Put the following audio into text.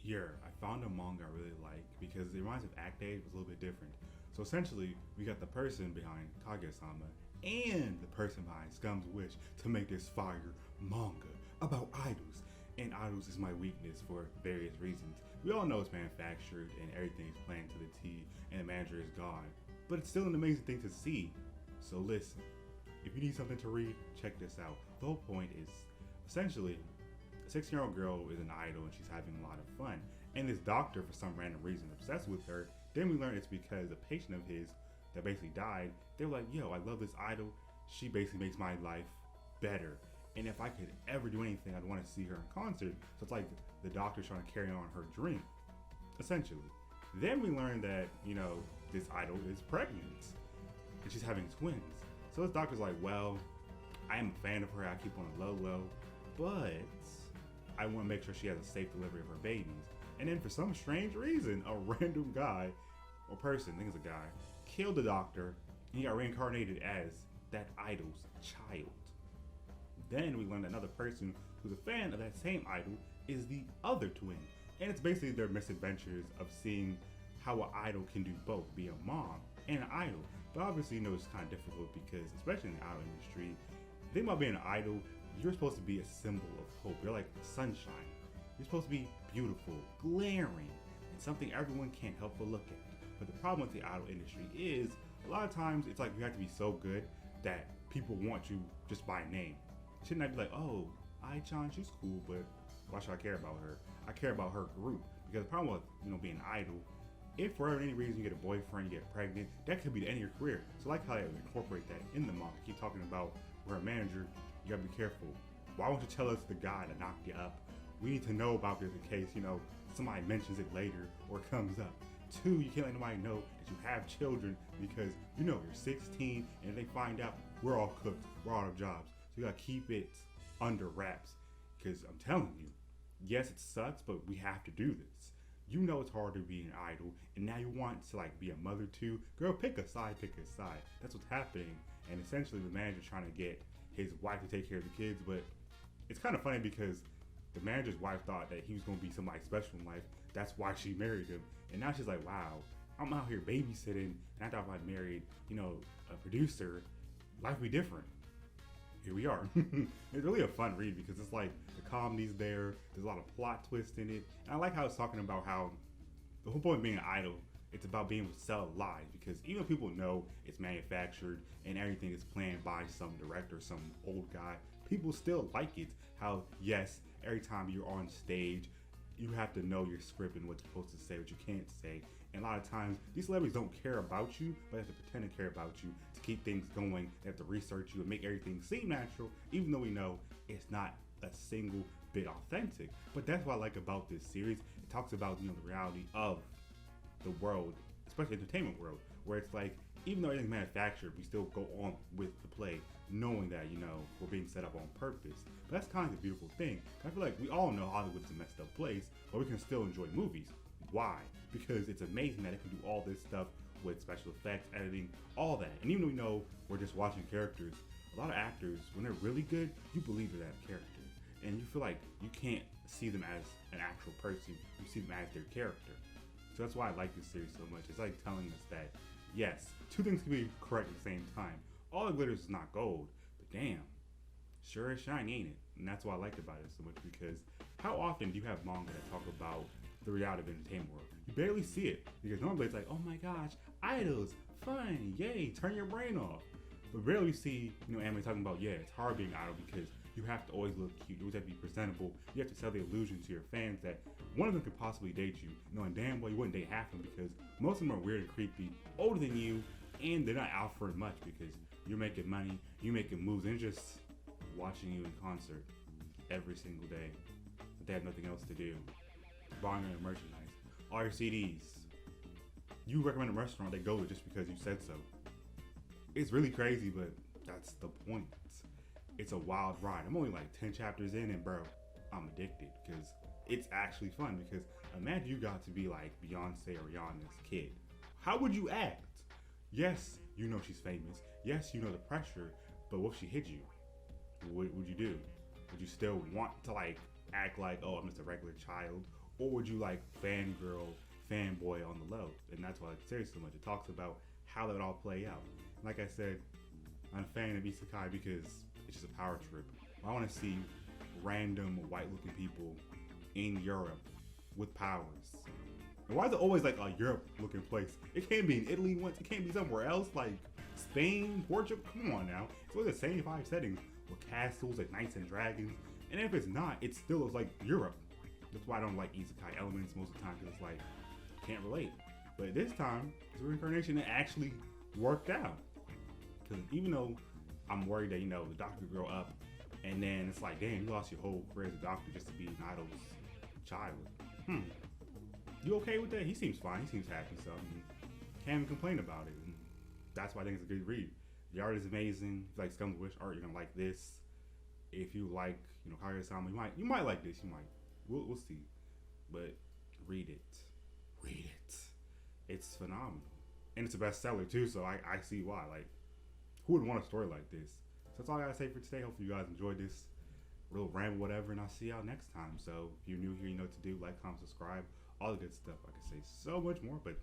Here, I found a manga I really like because it reminds me of Act Age, but it's a little bit different. So essentially, we got the person behind Kaguya-sama and the person behind Scum's Wish to make this fire manga about idols. And idols is my weakness for various reasons. We all know it's manufactured and everything is planned to the T and the manager is gone. But it's still an amazing thing to see. So listen, if you need something to read, check this out. The whole point is essentially a 16-year-old girl is an idol and she's having a lot of fun. And this doctor, for some random reason, is obsessed with her. Then we learn it's because a patient of his that basically died, they were like, yo, I love this idol. She basically makes my life better. And if I could ever do anything, I'd want to see her in concert. So it's like the doctor's trying to carry on her dream, essentially. Then we learn that, this idol is pregnant and she's having twins. So this doctor's like, well, I am a fan of her. I keep on a low, but I want to make sure she has a safe delivery of her babies. And then for some strange reason, a random guy or person, I think it's a guy, killed the doctor and he got reincarnated as that idol's child. Then we learn that another person who's a fan of that same idol is the other twin. And it's basically their misadventures of seeing how an idol can do both, be a mom and an idol. But obviously, it's kind of difficult because, especially in the idol industry, the thing about being an idol, you're supposed to be a symbol of hope. You're like sunshine. You're supposed to be beautiful, glaring, and something everyone can't help but look at. But the problem with the idol industry is, a lot of times, it's like you have to be so good that people want you just by name. Shouldn't I be like, oh, Ai-chan, she's cool, but why should I care about her? I care about her group. Because the problem with, being an idol, if for any reason you get a boyfriend, you get pregnant, that could be the end of your career. So I like how they incorporate that in the manga. Keep talking about we're a manager, you gotta be careful. Why won't you tell us the guy that knocked you up? We need to know about this in case, somebody mentions it later or it comes up. 2, you can't let nobody know that you have children because you're 16 and if they find out, we're all cooked, we're all out of jobs. So you gotta keep it under wraps because I'm telling you, yes, it sucks, but we have to do this. It's hard to be an idol, and now you want to be a mother too. Girl, pick a side, pick a side. That's what's happening. And essentially the manager's trying to get his wife to take care of the kids, but it's kind of funny because the manager's wife thought that he was going to be somebody special in life. That's why she married him. And now she's like, wow, I'm out here babysitting, and I thought if I married, a producer, life would be different. Here we are. It's really a fun read because it's like the comedy's there, there's a lot of plot twists in it, and I like how it's talking about how the whole point of being an idol, it's about being able to sell lies because even though people know it's manufactured and everything is planned by some director, some old guy, people still like it. How, yes, every time you're on stage, you have to know your script and what you're supposed to say, what you can't say. And a lot of times, these celebrities don't care about you, but they have to pretend to care about you to keep things going. They have to research you and make everything seem natural, even though we know it's not a single bit authentic. But that's what I like about this series. It talks about, the reality of the world, especially the entertainment world, where it's like, even though everything's manufactured, we still go on with the play, knowing that, we're being set up on purpose. But that's kind of the beautiful thing. I feel like we all know Hollywood's a messed up place, but we can still enjoy movies. Why? Because it's amazing that it can do all this stuff with special effects, editing, all that. And even though we know we're just watching characters, a lot of actors, when they're really good, you believe they're that character. And you feel like you can't see them as an actual person, you see them as their character. So that's why I like this series so much. It's like telling us that, yes, 2 things can be correct at the same time. All the glitters is not gold, but damn, sure is shiny, ain't it? And that's why I like about it so much because how often do you have manga that talk about the reality of the entertainment world? You barely see it because normally it's like, oh my gosh, idols, fun, yay, turn your brain off. But rarely see, anime talking about, yeah, it's hard being idol because you have to always look cute, you always have to be presentable, you have to sell the illusion to your fans that one of them could possibly date you, knowing damn well you wouldn't date half of them because most of them are weird and creepy, older than you, and they're not out for much because you're making money, you're making moves, and they're just watching you in concert every single day. But they have nothing else to do. Buying your merchandise, all your CDs. You recommend a restaurant, they go to just because you said so. It's really crazy, but that's the point. It's a wild ride. I'm only like 10 chapters in and bro, I'm addicted because it's actually fun because imagine you got to be like Beyonce or Rihanna's kid. How would you act? Yes, she's famous. Yes, the pressure, but what if she hit you? What would you do? Would you still want to act like, oh, I'm just a regular child? or would you like fangirl, fanboy on the low? And that's why I like the series so much. It talks about how that would all play out. Like I said, I'm a fan of isekai because it's just a power trip. I want to see random white-looking people in Europe with powers. And why is it always like a Europe-looking place? It can't be in Italy once. It can't be somewhere else like Spain, Portugal. Come on now. It's always the same 5 settings with castles and knights and dragons. And if it's not, it still looks like Europe. That's why I don't like isekai elements most of the time, because it's like, can't relate. But this time, it's a reincarnation that actually worked out. Because even though I'm worried that, the doctor could grow up, and then it's like, damn, you lost your whole career as a doctor just to be an idol's child. You okay with that? He seems fine. He seems happy, so can't even complain about it. And that's why I think it's a good read. The art is amazing. If you like Scum's Wish art, you're gonna like this. If you like, Kaguya-sama, you might like this. You might. We'll see. But read it. Read it. It's phenomenal. And it's a bestseller too, so I see why. Like, who would want a story like this? So that's all I gotta say for today. Hopefully you guys enjoyed this little ramble, whatever, and I'll see y'all next time. So if you're new here, you know what to do. Like, comment, subscribe, all the good stuff. I can say so much more, but